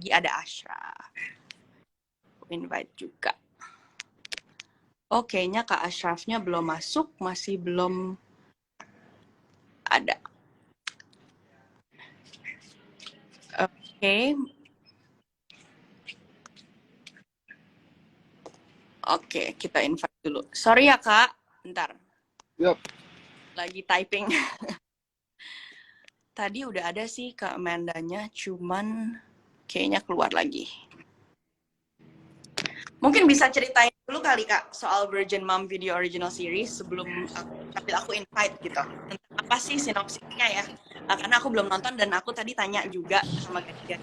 lagi ada Ashraf. Invite juga. Oh, kayaknya Kak Ashrafnya belum masuk, masih belum ada. Oke. Oke, kita invite dulu. Sorry ya Kak, bentar. Yap. Lagi typing. Tadi udah ada sih Kak Amandanya, cuman kayaknya keluar lagi. Mungkin bisa ceritain dulu kali Kak soal Virgin Mom Video Original Series sebelum aku invite gitu. Tentang apa sih sinopsisnya ya? Karena aku belum nonton dan aku tadi tanya juga sama gadis.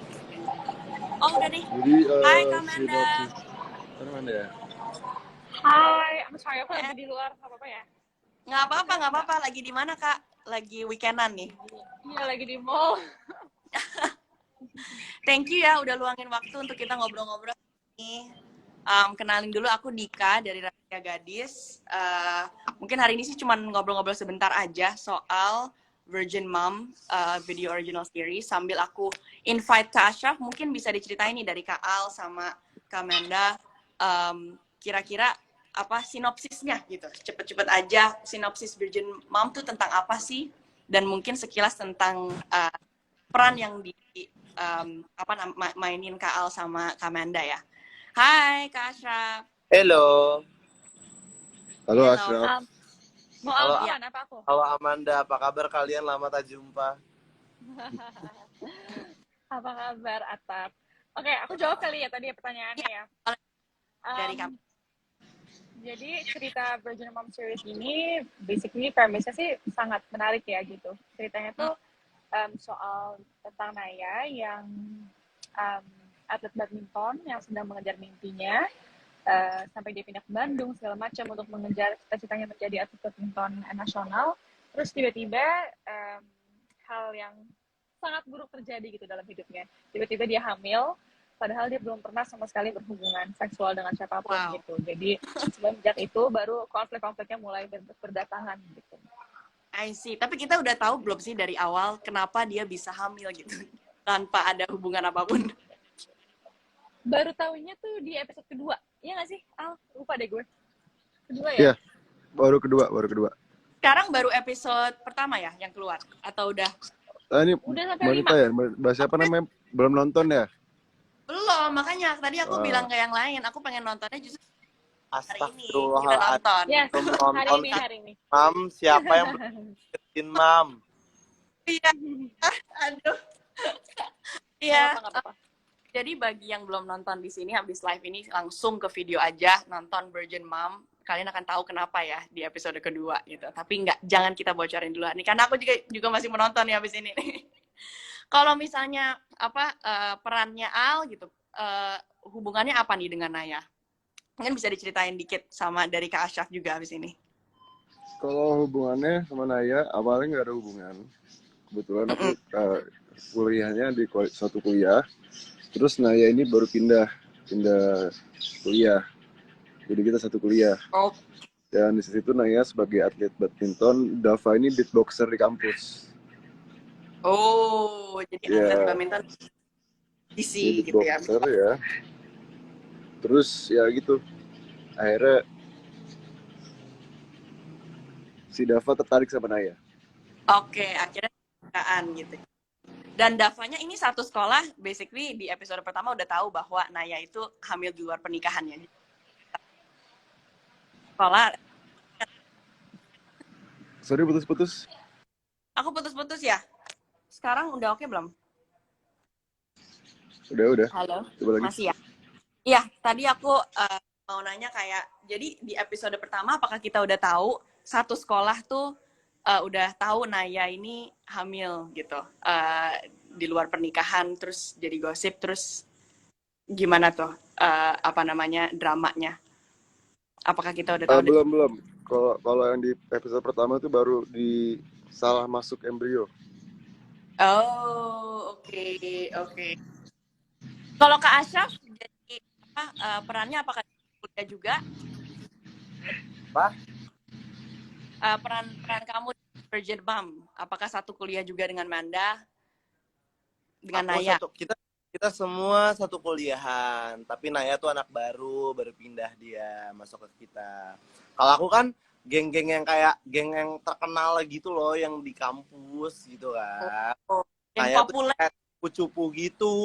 Oh udah nih. Jadi Hai Kak Amanda. Amanda ya? Hai, I'm sorry aku lagi di luar, nggak apa-apa ya? Nggak apa-apa. Lagi di mana Kak? Lagi weekendan nih. Iya, lagi di mall. Thank you ya udah luangin waktu untuk kita ngobrol-ngobrol nih. Kenalin dulu aku Dika dari Rahasia Gadis. Mungkin hari ini sih cuma ngobrol-ngobrol sebentar aja soal Virgin Mom Video Original Series sambil aku invite Kak Ashraf. Mungkin bisa diceritain nih dari Kak Al sama Kak Amanda kira-kira apa sinopsisnya gitu. Cepet-cepet aja sinopsis Virgin Mom tuh tentang apa sih? Dan mungkin sekilas tentang peran yang mainin Kak Al sama Kak Amanda ya. Hai Kak Ashraf. Halo. Halo Ashraf. Mau Alfian apa aku? Halo Amanda, apa kabar kalian? Lama tak jumpa. Apa kabar Atap? Oke, aku jawab kali ya tadi pertanyaannya ya. Dari kamu. Jadi cerita Virgin Mom Series ini basically premise-nya sih sangat menarik ya gitu. Ceritanya tuh soal tentang Naya yang atlet badminton yang sedang mengejar mimpinya sampai dia pindah ke Bandung segala macam untuk mengejar cita-citanya menjadi atlet badminton nasional. Terus tiba-tiba hal yang sangat buruk terjadi gitu dalam hidupnya. Tiba-tiba dia hamil, padahal dia belum pernah sama sekali berhubungan seksual dengan siapapun gitu. Jadi semenjak itu baru konflik-konfliknya mulai berdatangan gitu. I see. Tapi kita udah tahu belum sih dari awal kenapa dia bisa hamil gitu tanpa ada hubungan apapun? Baru tahunya tuh di episode kedua. Iya nggak sih? Lupa deh gue. Kedua ya? Iya, baru kedua. Sekarang baru episode pertama ya yang keluar? Atau udah? Ini udah sampai wanita 5. Ya? Bahas siapa namanya? Belum nonton ya? Belum, makanya tadi aku bilang ke yang lain. Aku pengen nontonnya justru hari ini. Kita Astagfirullahaladzim. nonton. Yes, hari ini. Mam, siapa yang berbikin Mam? Iya. Aduh. Iya. Nggak apa-apa. Jadi bagi yang belum nonton di sini habis live ini langsung ke video aja nonton Virgin Mom. Kalian akan tahu kenapa ya di episode kedua gitu. Tapi jangan kita bocorin dulu nih karena aku juga masih menonton ya habis ini nih. Kalau misalnya perannya Al gitu, hubungannya apa nih dengan Naya? Mungkin bisa diceritain dikit sama dari Kak Ashraf juga habis ini. Kalau hubungannya sama Naya awalnya nggak ada hubungan. Kebetulan aku kuliahnya di suatu kuliah. Terus Naya ini baru pindah kuliah. Jadi kita satu kuliah. Oh. Dan di situ Naya sebagai atlet badminton, Dava ini beatboxer di kampus. Oh, jadi atlet badminton DC gitu ya. Beatboxer ya. Terus ya gitu. Akhirnya si Dava tertarik sama Naya. Oke, akhirnya kesukaan gitu. Dan Davanya ini satu sekolah, basically di episode pertama udah tahu bahwa Naya itu hamil di luar pernikahannya. Sekolah. Sorry putus-putus. Aku putus-putus ya. Sekarang udah oke belum? Udah. Halo. Coba lagi. Masih ya? Iya, tadi aku mau nanya kayak, jadi di episode pertama apakah kita udah tahu satu sekolah tuh udah tahu Naya ini hamil gitu di luar pernikahan terus jadi gosip terus gimana tuh dramanya? Apakah kita udah tahu? Belum. Kalau yang di episode pertama itu baru di salah masuk embrio. Oh, oke. Kalau Kak Ashraf jadi perannya apakah kuliah juga? Apa? Peran kamu di Virgin Mom, apakah satu kuliah juga dengan Manda? Dengan Naya? kita semua satu kuliahan, tapi Naya tuh anak baru pindah dia masuk ke kita. Kalau aku kan geng-geng yang kayak geng yang terkenal gitu loh, yang di kampus gitu kan. Oh, yang Naya tuh populer. kayak cupu-cupu gitu.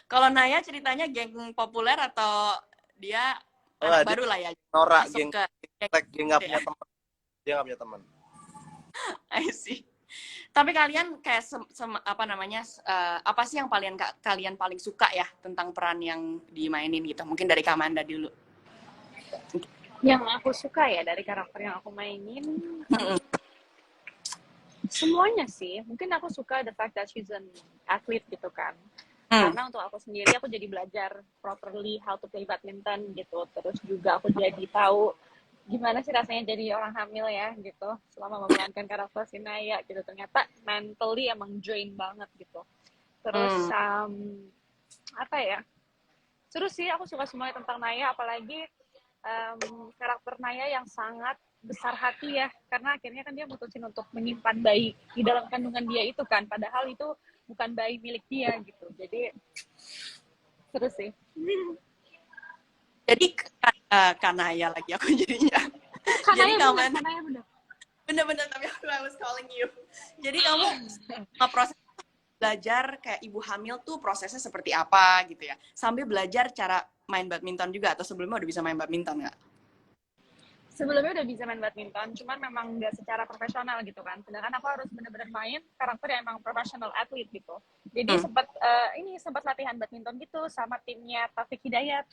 Kalau Naya ceritanya geng populer atau dia Oh, anak dia baru lah ya, norak, masuk geng ke geng geng nggak gitu ya. punya teman, dia nggak punya teman. I see. Tapi kalian kayak apa namanya, apa sih yang kalian paling suka ya tentang peran yang dimainin gitu? Mungkin dari Kamanda dulu. Yang aku suka ya dari karakter yang aku mainin, Mm-mm. semuanya sih. Mungkin aku suka the fact that she's an athlete gitu kan. Hmm. Karena untuk aku sendiri, aku jadi belajar properly how to play badminton gitu. Terus juga aku jadi tahu gimana sih rasanya jadi orang hamil ya gitu. Selama memerankan karakter si Naya gitu. Ternyata mentally emang drain banget gitu. Terus, apa ya, seru sih, aku suka semuanya tentang Naya. Apalagi karakter Naya yang sangat besar hati ya, karena akhirnya kan dia mutusin untuk menyimpan bayi di dalam kandungan dia itu kan, padahal itu bukan bayi milik dia gitu. Jadi seru sih. Jadi Kanaya lagi aku jadinya. Jadi Kanaya bener, kamu Kanaya bener. bener-bener, tapi I was calling you. Jadi kamu proses belajar kayak ibu hamil tuh prosesnya seperti apa gitu ya, sambil belajar cara main badminton juga, atau sebelumnya udah bisa main badminton nggak? Sebelumnya udah bisa main badminton, cuman memang nggak secara profesional gitu kan. Sedangkan aku harus bener-bener main karakter yang emang profesional atlet gitu. Jadi sempat latihan badminton gitu sama timnya Taufik Hidayat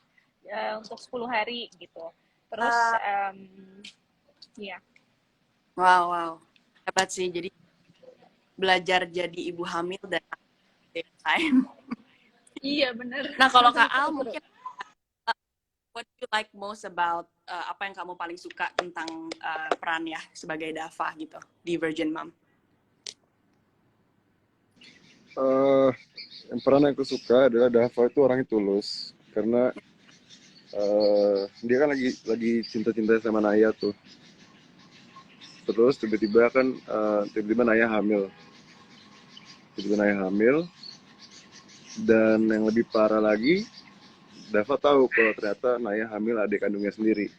untuk 10 hari gitu. Terus ya. Wow, hebat sih. Jadi belajar jadi ibu hamil dan time. Iya bener. Nah kalau Kak Al mungkin what you like most about apa yang kamu paling suka tentang peran ya sebagai Dava gitu di Virgin Mom? Yang peran yang aku suka adalah Dava itu orangnya tulus, karena dia kan lagi cinta-cinta sama Naya tuh. Terus tiba-tiba Naya hamil. Dan yang lebih parah lagi, Dava tahu kalau ternyata Naya hamil adik kandungnya sendiri.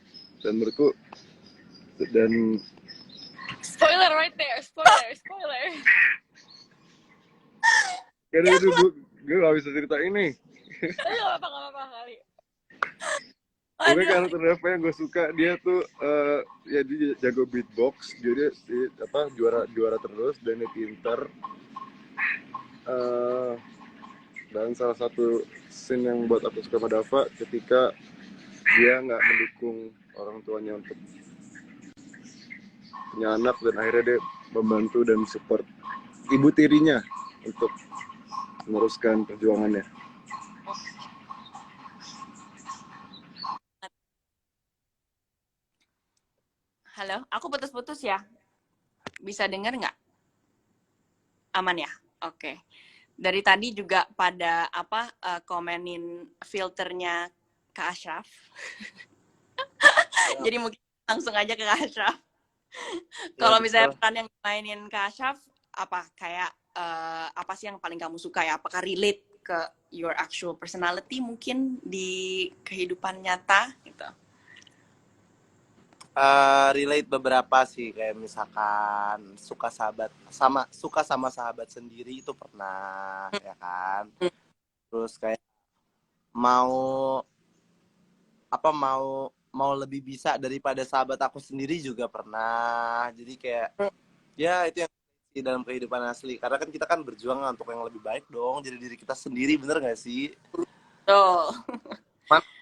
Dan menurutku, dan Spoiler right there, spoiler. kayaknya gue gak bisa cerita ini. Gak apa-apa kali. Pokoknya karakter Dava yang gue suka, dia tuh ya dia jago beatbox, dia juara terus, dan dia pinter. Dan salah satu scene yang buat aku suka sama Dava ketika dia nggak mendukung orang tuanya untuk punya anak, dan akhirnya dia membantu dan support ibu tirinya untuk meneruskan perjuangannya. Halo, aku putus-putus ya. Bisa dengar nggak? Aman ya? Oke. Dari tadi juga pada komenin filternya Kak Ashraf. Jadi mungkin langsung aja ke Kak Ashraf. Kalau misalnya peran yang dimainin Kak Ashraf, apa sih yang paling kamu suka ya? Apakah relate ke your actual personality mungkin di kehidupan nyata gitu? Relate beberapa sih, kayak misalkan suka sama sahabat sendiri itu pernah ya kan. Terus kayak mau lebih bisa daripada sahabat aku sendiri juga pernah. Jadi kayak ya itu yang dalam kehidupan asli, karena kan kita kan berjuang untuk yang lebih baik dong, jadi diri kita sendiri, bener gak sih? Tuh.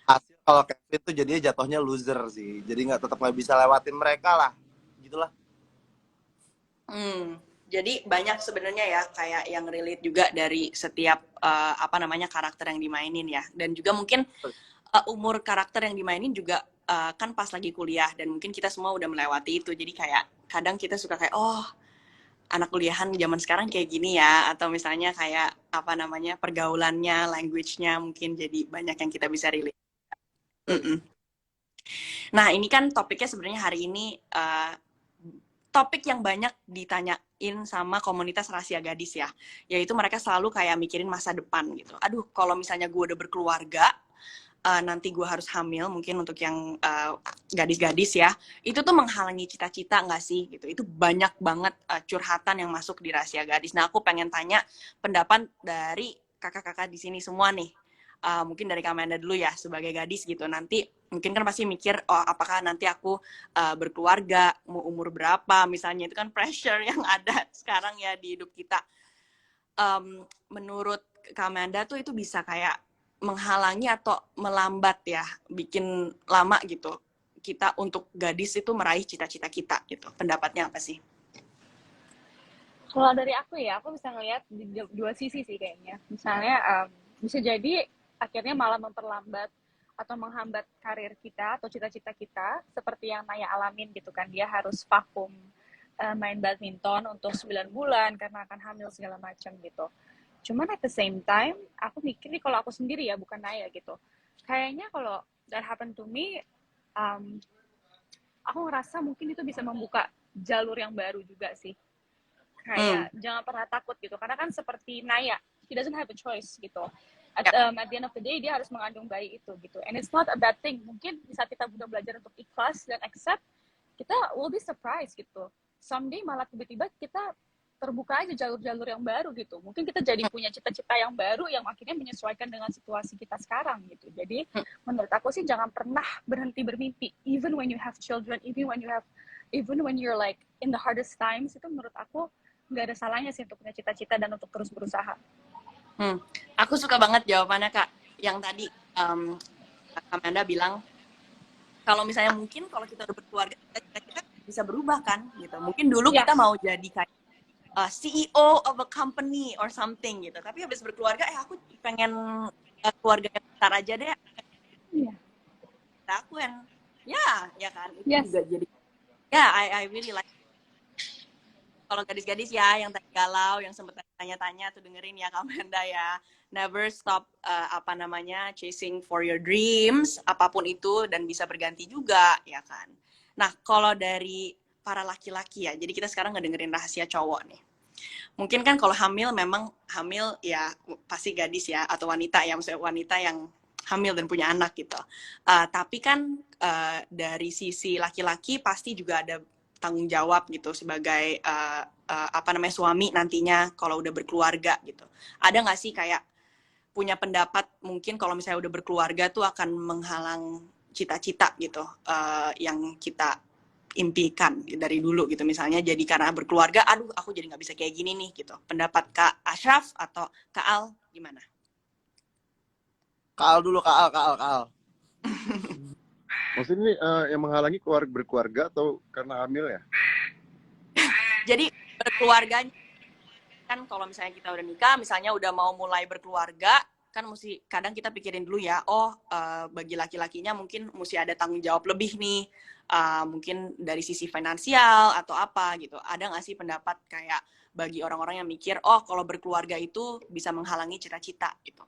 Hasil kalau Kevin tuh jadinya jatuhnya loser sih, jadi tetap nggak bisa lewatin mereka lah, gitulah. Jadi banyak sebenarnya ya kayak yang relate juga dari setiap karakter yang dimainin ya, dan juga mungkin umur karakter yang dimainin juga kan pas lagi kuliah, dan mungkin kita semua udah melewati itu, jadi kayak kadang kita suka kayak anak kuliahan zaman sekarang kayak gini ya, atau misalnya kayak pergaulannya, language-nya mungkin jadi banyak yang kita bisa relate. Nah ini kan topiknya sebenarnya hari ini topik yang banyak ditanyain sama komunitas rahasia gadis ya, yaitu mereka selalu kayak mikirin masa depan gitu. Aduh, kalau misalnya gue udah berkeluarga, nanti gue harus hamil, mungkin untuk yang gadis-gadis ya, itu tuh menghalangi cita-cita nggak sih gitu. Itu banyak banget curhatan yang masuk di rahasia gadis. Nah, aku pengen tanya pendapat dari kakak-kakak di sini semua nih. Mungkin dari Kamanda dulu ya, sebagai gadis gitu. Nanti mungkin kan pasti mikir, oh apakah nanti aku berkeluarga, mau umur berapa, misalnya itu kan pressure yang ada sekarang ya di hidup kita. Menurut Kamanda tuh itu bisa kayak menghalangi atau melambat ya, bikin lama gitu kita untuk gadis itu meraih cita-cita kita gitu. Pendapatnya apa sih? Kalau dari aku ya, aku bisa ngelihat di dua sisi sih kayaknya. Misalnya bisa jadi akhirnya malah memperlambat atau menghambat karir kita atau cita-cita kita, seperti yang Naya alamin gitu kan. Dia harus vakum main badminton untuk 9 bulan karena akan hamil segala macam gitu. Cuman at the same time, aku mikir nih kalau aku sendiri ya, bukan Naya gitu. Kayaknya kalau that happen to me, aku ngerasa mungkin itu bisa membuka jalur yang baru juga sih. Kayak jangan pernah takut gitu. Karena kan seperti Naya, he doesn't have a choice gitu. At the end of the day, dia harus mengandung bayi itu gitu. And it's not a bad thing. Mungkin saat kita udah belajar untuk ikhlas dan accept, kita will be surprised gitu. Someday malah tiba-tiba kita terbuka aja jalur-jalur yang baru gitu. Mungkin kita jadi punya cita-cita yang baru yang akhirnya menyesuaikan dengan situasi kita sekarang gitu. Jadi menurut aku sih jangan pernah berhenti bermimpi. Even when you have children, even when you're like in the hardest times, itu menurut aku nggak ada salahnya sih untuk punya cita-cita dan untuk terus berusaha. Aku suka banget jawabannya Kak. Yang tadi Amanda bilang kalau misalnya mungkin kalau kita udah berkeluarga kita bisa berubah kan gitu. Mungkin dulu kita mau jadi kayak CEO of a company or something gitu. Tapi habis berkeluarga, aku pengen keluarga yang besar aja deh. Aku yang, ya kan. Itu juga jadi, I really like. Kalau gadis-gadis ya, yang tadi galau, yang sempat tanya-tanya tuh dengerin ya Kamanda ya. Never stop chasing for your dreams, apapun itu dan bisa berganti juga ya kan. Nah kalau dari para laki-laki ya, jadi kita sekarang ngedengerin rahasia cowok nih. Mungkin kan kalau memang hamil ya pasti gadis ya atau wanita ya, maksudnya wanita yang hamil dan punya anak gitu. Tapi kan dari sisi laki-laki pasti juga ada tanggung jawab gitu sebagai suami nantinya kalau udah berkeluarga gitu. Ada nggak sih kayak punya pendapat mungkin kalau misalnya udah berkeluarga tuh akan menghalang cita-cita gitu yang kita impikan dari dulu gitu, misalnya jadi karena berkeluarga aku jadi nggak bisa kayak gini nih gitu. Pendapat Kak Ashraf atau Kak Al gimana? Kak Al dulu, Kak Al. Maksudnya ini yang menghalangi berkeluarga atau karena hamil ya? Jadi berkeluarganya kan kalau misalnya kita udah nikah, misalnya udah mau mulai berkeluarga, kan mesti kadang kita pikirin dulu ya, bagi laki-lakinya mungkin mesti ada tanggung jawab lebih nih, mungkin dari sisi finansial atau apa gitu. Ada nggak sih pendapat kayak bagi orang-orang yang mikir, kalau berkeluarga itu bisa menghalangi cita-cita gitu?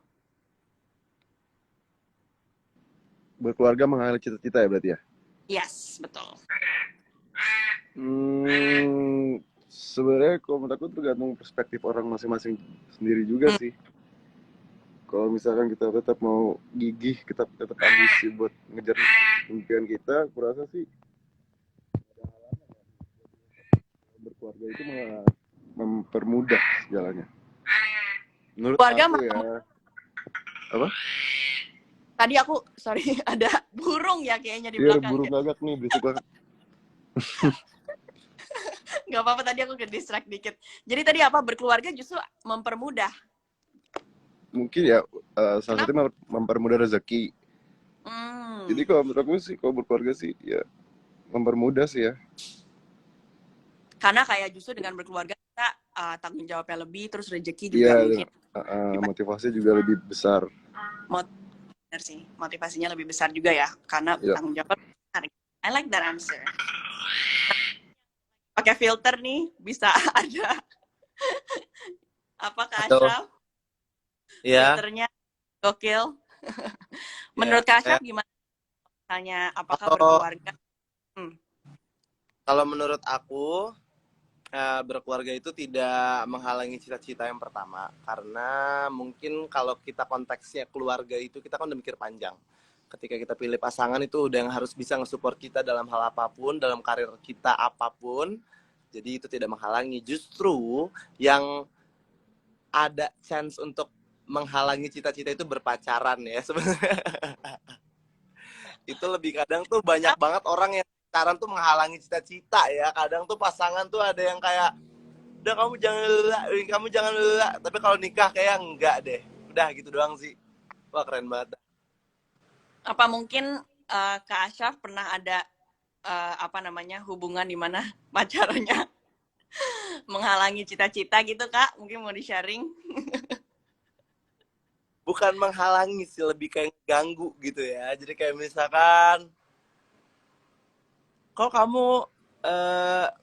Berkeluarga menghalangi cita-cita ya berarti ya? Yes, betul. Sebenarnya kalau menurut aku tergantung perspektif orang masing-masing sendiri juga sih. Kalau misalkan kita tetap mau gigih, kita tetap ambisi buat ngejar impian kita, aku rasa sih ada halangan ya. Berkeluarga itu malah mempermudah segalanya. Menurut keluarga aku ya. Apa? Tadi ada burung ya kayaknya di belakang. Iya, burung gagak nih, berisik banget. Gak apa-apa, tadi aku ke distract dikit. Jadi tadi berkeluarga justru mempermudah. Mungkin ya salah satunya mempermudah rezeki. Jadi kalau menurut aku sih kalau berkeluarga sih ya mempermudah sih ya. Karena kayak justru dengan berkeluarga kita tanggung jawabnya lebih, terus rezeki juga mungkin. Motivasi juga lebih besar. Benar sih, motivasinya lebih besar juga ya, karena tanggung jawab besar. I like that answer. Pakai filter nih bisa ada Kak Ashraf? Filternya gokil. Menurut Kak Ashraf gimana? Misalnya apakah berkeluarga? Kalau menurut aku, berkeluarga itu tidak menghalangi cita-cita yang pertama, karena mungkin kalau kita konteksnya keluarga itu kita kan udah mikir panjang. Ketika kita pilih pasangan itu udah yang harus bisa nge-support kita dalam hal apapun, dalam karir kita apapun. Jadi itu tidak menghalangi. Justru yang ada chance untuk menghalangi cita-cita itu berpacaran ya sebenarnya. Itu lebih kadang tuh banyak banget orang yang pacaran tuh menghalangi cita-cita ya. Kadang tuh pasangan tuh ada yang kayak, udah kamu jangan lelah. Tapi kalau nikah kayak enggak deh. Udah gitu doang sih. Wah keren banget. Apa mungkin Kak Ashraf pernah ada apa namanya hubungan di mana pacarnya menghalangi cita-cita gitu Kak? Mungkin mau di-sharing? Bukan menghalangi sih, lebih kayak ganggu gitu ya. Jadi kayak misalkan, kok kamu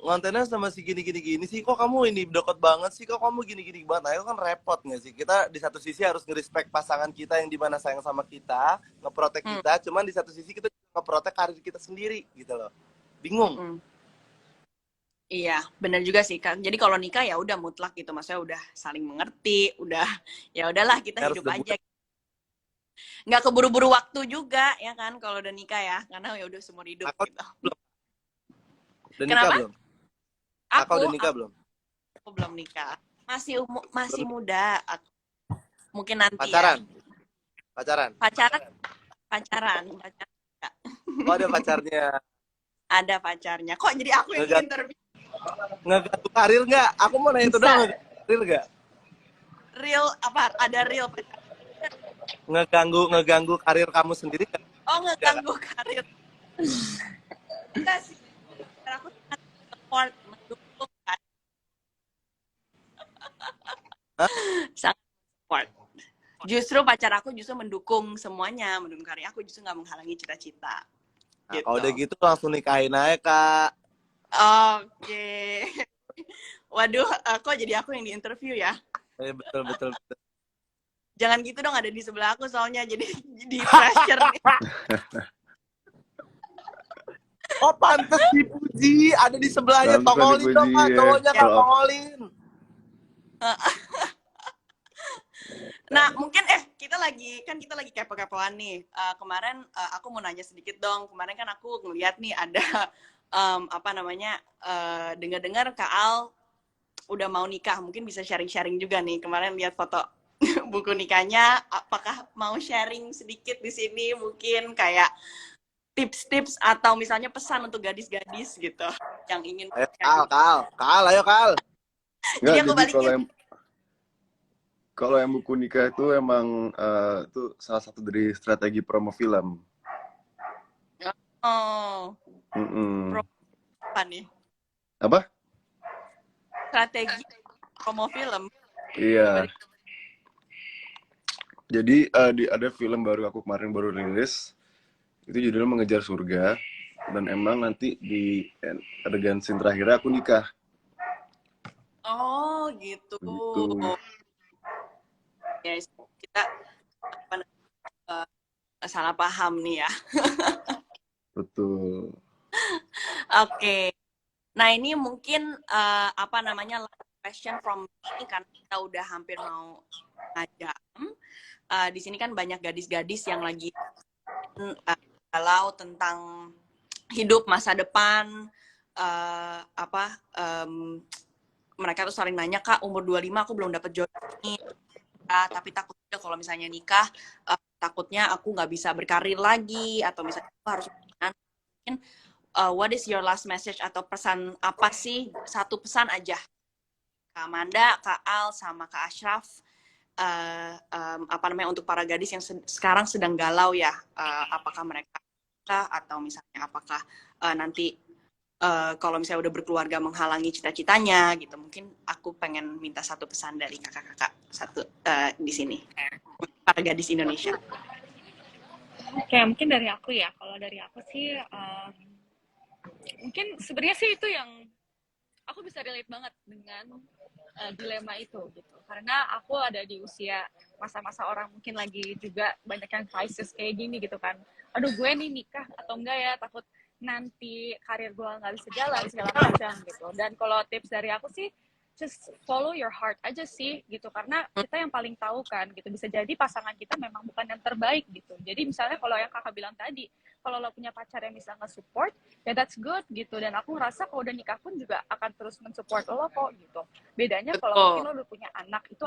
ngontennya sama si gini sih, kok kamu ini deket banget sih, kok kamu gini banget. Nah itu kan repot nggak sih? Kita di satu sisi harus nge-respect pasangan kita yang dimana sayang sama kita, nge-protect kita, cuman di satu sisi kita nge-protect karir kita sendiri gitu loh. Bingung. Iya, benar juga sih Kak. Jadi kalau nikah ya udah mutlak gitu, maksudnya udah saling mengerti, udah ya udahlah kita Harus hidup aja. Nggak keburu-buru waktu juga ya kan kalau udah nikah ya, karena ya udah seumur hidup gitu. Belum. Udah nikah Kenapa? belum? Kakak udah nikah belum? Aku belum nikah. Masih muda. Mungkin nanti Pacaran? ya. Pacaran? Pacaran. Kok ada pacarnya? Ada pacarnya. Kok jadi aku yang interview? Ngeganggu karir nggak? Aku mau nanya itu doang, ngeganggu karir nggak? Real apa? Ada real pacar. Ngeganggu karir kamu sendiri nggak? Oh, ngeganggu karir. Enggak sih. Aku sangat support, mendukung kan. Sangat support. Justru pacar aku justru mendukung semuanya, mendukung karir aku, justru nggak menghalangi cita-cita. Nah, kalau udah gitu langsung nikahin aja Kak. Oke. Waduh, kok jadi aku yang diinterview ya? Betul. Jangan gitu dong, ada di sebelah aku soalnya jadi di pressure nih. Oh pantes dipuji, ada di sebelahnya. Pantes Tongolin dong Kak, dipuji, cowoknya ya. Kak, tongolin. Nah, mungkin kita lagi kepo-kepoan nih. Kemarin aku mau nanya sedikit dong. Kemarin kan aku ngeliat nih ada apa namanya dengar-dengar Kak Al udah mau nikah. Mungkin bisa sharing-sharing juga nih. Kemarin lihat foto buku nikahnya. Apakah mau sharing sedikit di sini? Mungkin kayak tips-tips atau misalnya pesan untuk gadis-gadis gitu yang ingin. Ayo Kal, ayo Kal. Jadi aku balikin. Kalau yang buku nikah itu emang itu salah satu dari strategi promo film. Oh. Apa nih? Apa? Strategi promo film. Iya. Jadi ada film baru aku kemarin baru rilis. Itu judulnya Mengejar Surga. Dan emang nanti di adegan scene terakhirnya aku nikah. Oh, gitu. Yes, kita salah paham nih ya. Betul. Oke. Nah, ini mungkin apa namanya question from me karena kita udah hampir mau jam. Di sini kan banyak gadis-gadis yang lagi galau tentang hidup masa depan, mereka tuh sering nanya, Kak, umur 25 aku belum dapet jodoh nih, tapi takutnya kalau misalnya nikah, takutnya aku nggak bisa berkarir lagi, atau misalnya aku harus mungkin what is your last message atau pesan apa sih, satu pesan aja, Kak Amanda, Kak Al, sama Kak Ashraf, apa namanya untuk para gadis yang sekarang sedang galau ya, apakah mereka atau misalnya apakah nanti kalau misalnya udah berkeluarga menghalangi cita-citanya gitu. Mungkin aku pengen minta satu pesan dari kakak-kakak satu di sini para gadis Indonesia. Oke, mungkin dari aku ya. Kalau dari aku sih mungkin sebenarnya sih itu yang aku bisa relate banget dengan dilema itu gitu. Karena aku ada di usia masa-masa orang mungkin lagi juga banyak yang crisis kayak gini gitu kan. Aduh, gue nih nikah atau enggak ya, takut nanti karir gue nggak bisa jalan segala macam gitu. Dan kalau tips dari aku sih, just follow your heart aja sih gitu, karena kita yang paling tahu kan gitu, bisa jadi pasangan kita memang bukan yang terbaik gitu. Jadi misalnya kalau yang kakak bilang tadi, kalau lo punya pacar yang bisa nge-support, ya that's good gitu. Dan aku ngerasa kalau udah nikah pun juga akan terus mensupport lo kok gitu. Bedanya kalau mungkin lo udah punya anak, itu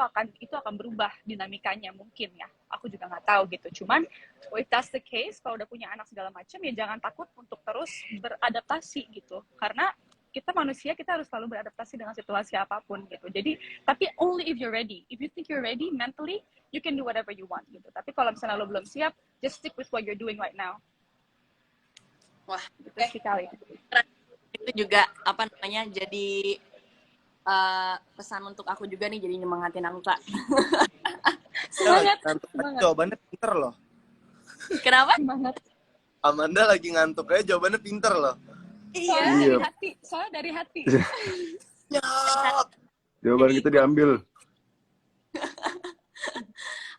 akan berubah dinamikanya mungkin ya. Aku juga nggak tahu gitu. Cuman if that's the case, kalau udah punya anak segala macam, ya jangan takut untuk terus beradaptasi gitu. Karena kita manusia, kita harus selalu beradaptasi dengan situasi apapun gitu. Jadi, tapi only if you're ready. If you think you're ready mentally, you can do whatever you want gitu. Tapi kalau misalnya lo belum siap, just stick with what you're doing right now. Wah, gitu sih kali. Itu juga apa namanya, jadi pesan untuk aku juga nih, jadi nyemangatin aku, Kak. Semangat. Jawabannya pinter loh. Kenapa? Semangat. Amanda lagi ngantuk aja, jawabannya pinter loh. Soalnya dari hati. Soalnya dari hati. Jawaban kita diambil.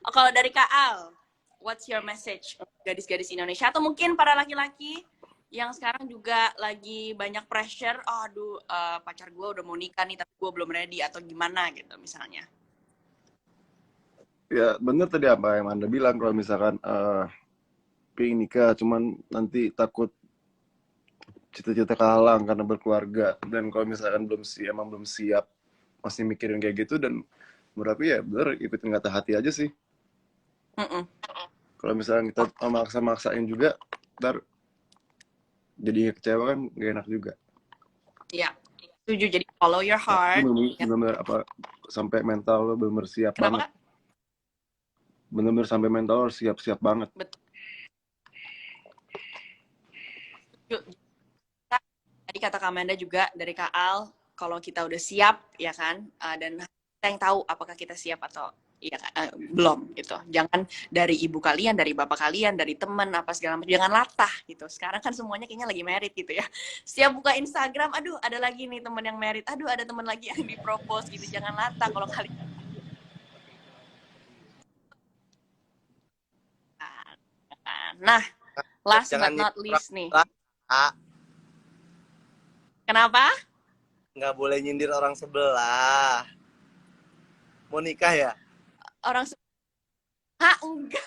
Kalau dari Kak Al, what's your message untuk gadis-gadis Indonesia atau mungkin para laki-laki yang sekarang juga lagi banyak pressure, aduh pacar gue udah mau nikah nih tapi gue belum ready atau gimana gitu misalnya. Ya bener tadi apa yang Anda bilang, kalau misalkan pengen nikah cuman nanti takut cita-cita kehalang karena berkeluarga, dan kalau misalkan emang belum siap, masih mikirin kayak gitu, dan menurut aku ya bener ikutin kata hati aja sih. Kalau misalkan kita maksa-maksain juga, ntar jadi kecewa kan gak enak juga. Iya, setuju. Jadi follow your heart. Bener-bener apa, sampai mental lo bener-bener siap. Kenapa, banget. Kak? Bener-bener sampai mental lo siap-siap banget. Betul. Tadi kata Kak Amanda juga dari Kak Al, kalau kita udah siap ya kan, dan kita yang tahu apakah kita siap atau ya belum gitu. Jangan dari ibu kalian, dari bapak kalian, dari teman apa segala macam, jangan latah gitu. Sekarang kan semuanya kayaknya lagi married gitu ya. Setiap buka Instagram, aduh ada lagi nih teman yang married, aduh ada teman lagi yang dipropose gitu. Jangan latah kalau kalian. Nah, last but not least nih. Kenapa? Nggak boleh nyindir orang sebelah. Mau nikah ya? Orang sebelah? Enggak.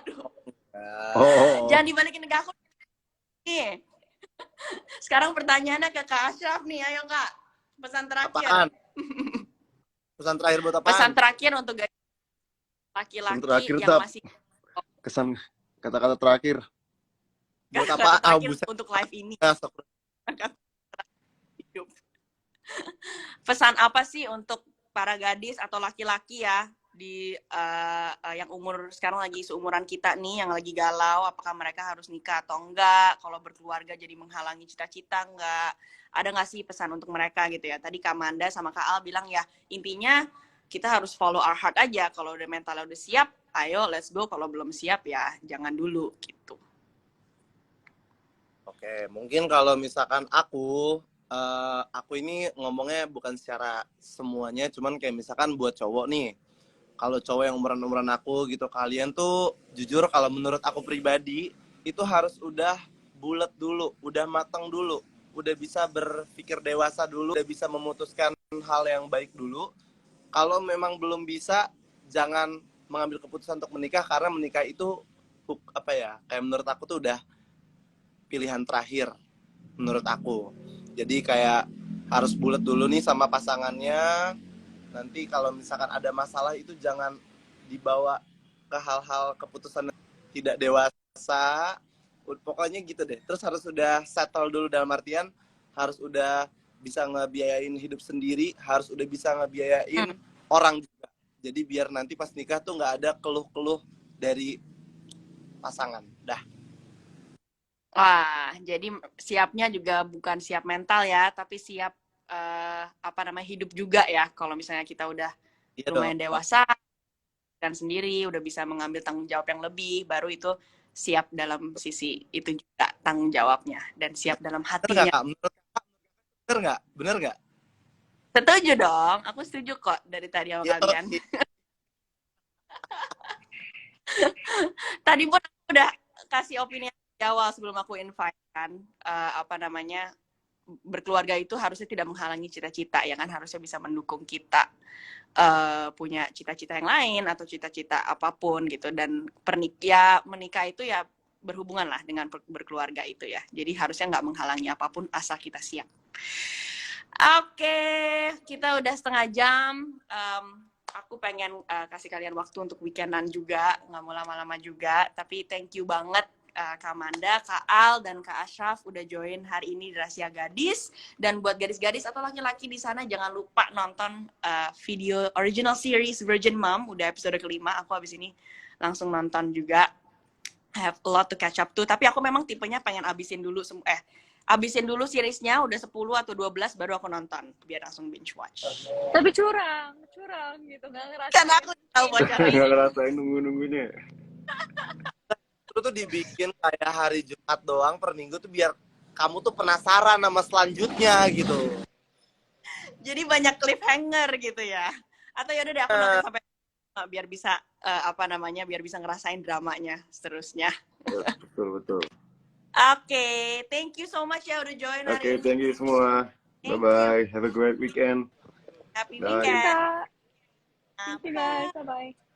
Aduh. Jangan dibalikin ke aku nih. Sekarang pertanyaannya ke Kak Ashraf nih, ayo Kak. Pesan terakhir. Apaan? Pesan terakhir buat apaan? Pesan terakhir untuk laki-laki yang masih kesan kata-kata terakhir. Buat apa? Untuk live ini. Pesan apa sih untuk para gadis atau laki-laki ya di yang umur sekarang lagi seumuran kita nih, yang lagi galau, apakah mereka harus nikah atau enggak? Kalau berkeluarga jadi menghalangi cita-cita enggak? Ada nggak sih pesan untuk mereka gitu ya? Tadi Kak Amanda sama Kak Al bilang ya, intinya kita harus follow our heart aja. Kalau udah mentalnya udah siap, ayo let's go. Kalau belum siap ya jangan dulu gitu. Oke, mungkin kalau misalkan aku ini ngomongnya bukan secara semuanya, cuman kayak misalkan buat cowok nih. Kalau cowok yang umuran-umuran aku gitu, kalian tuh jujur kalau menurut aku pribadi itu harus udah bulat dulu, udah matang dulu, udah bisa berpikir dewasa dulu, udah bisa memutuskan hal yang baik dulu. Kalau memang belum bisa, jangan mengambil keputusan untuk menikah, karena menikah itu apa ya? Kayak menurut aku tuh udah pilihan terakhir menurut aku. Jadi kayak harus bulat dulu nih sama pasangannya. Nanti kalau misalkan ada masalah itu jangan dibawa ke hal-hal keputusan yang tidak dewasa. Pokoknya gitu deh. Terus harus udah settle dulu, dalam artian harus udah bisa ngebiayain hidup sendiri, harus udah bisa ngebiayain orang juga. Jadi biar nanti pas nikah tuh nggak ada keluh-keluh dari pasangan. Dah. Wah, jadi siapnya juga bukan siap mental ya, tapi siap hidup juga ya. Kalau misalnya kita udah lumayan dewasa dan sendiri, udah bisa mengambil tanggung jawab yang lebih, baru itu siap dalam sisi itu juga tanggung jawabnya, dan siap dalam hatinya. Bener nggak? Setuju dong, aku setuju kok dari tadi sama kalian. Tadi pun aku udah kasih opini di awal sebelum aku invite kan, apa namanya, berkeluarga itu harusnya tidak menghalangi cita-cita, ya kan, harusnya bisa mendukung kita punya cita-cita yang lain atau cita-cita apapun gitu. Dan menikah itu ya berhubungan lah dengan berkeluarga itu ya. Jadi harusnya nggak menghalangi apapun asal kita siap. Oke, kita udah setengah jam. Aku pengen kasih kalian waktu untuk weekendan juga, nggak mau lama-lama juga. Tapi thank you banget Kak Amanda, Kak Al, dan Kak Ashraf udah join hari ini di Rahasia Gadis. Dan buat gadis-gadis atau laki-laki di sana, jangan lupa nonton video original series Virgin Mom, udah episode kelima. Aku habis ini langsung nonton juga. I have a lot to catch up to. Tapi aku memang tipenya pengen abisin dulu seriesnya udah 10 atau 12 baru aku nonton biar langsung binge watch. Tapi curang gitu, nggak ngerasain. Karena aku tahu bocorannya. Nggak ngerasain nunggu-nunggunya. Itu tuh dibikin kayak hari Jumat doang per minggu tuh biar kamu tuh penasaran sama selanjutnya gitu. Jadi banyak cliffhanger gitu ya. Atau yaudah deh aku nonton sampai biar bisa biar bisa ngerasain dramanya seterusnya. Betul. Oke, thank you so much ya udah join hari Oke, ini. thank you semua. Bye-bye. Have a great weekend. Happy Bye. weekend. Thank you guys, bye-bye.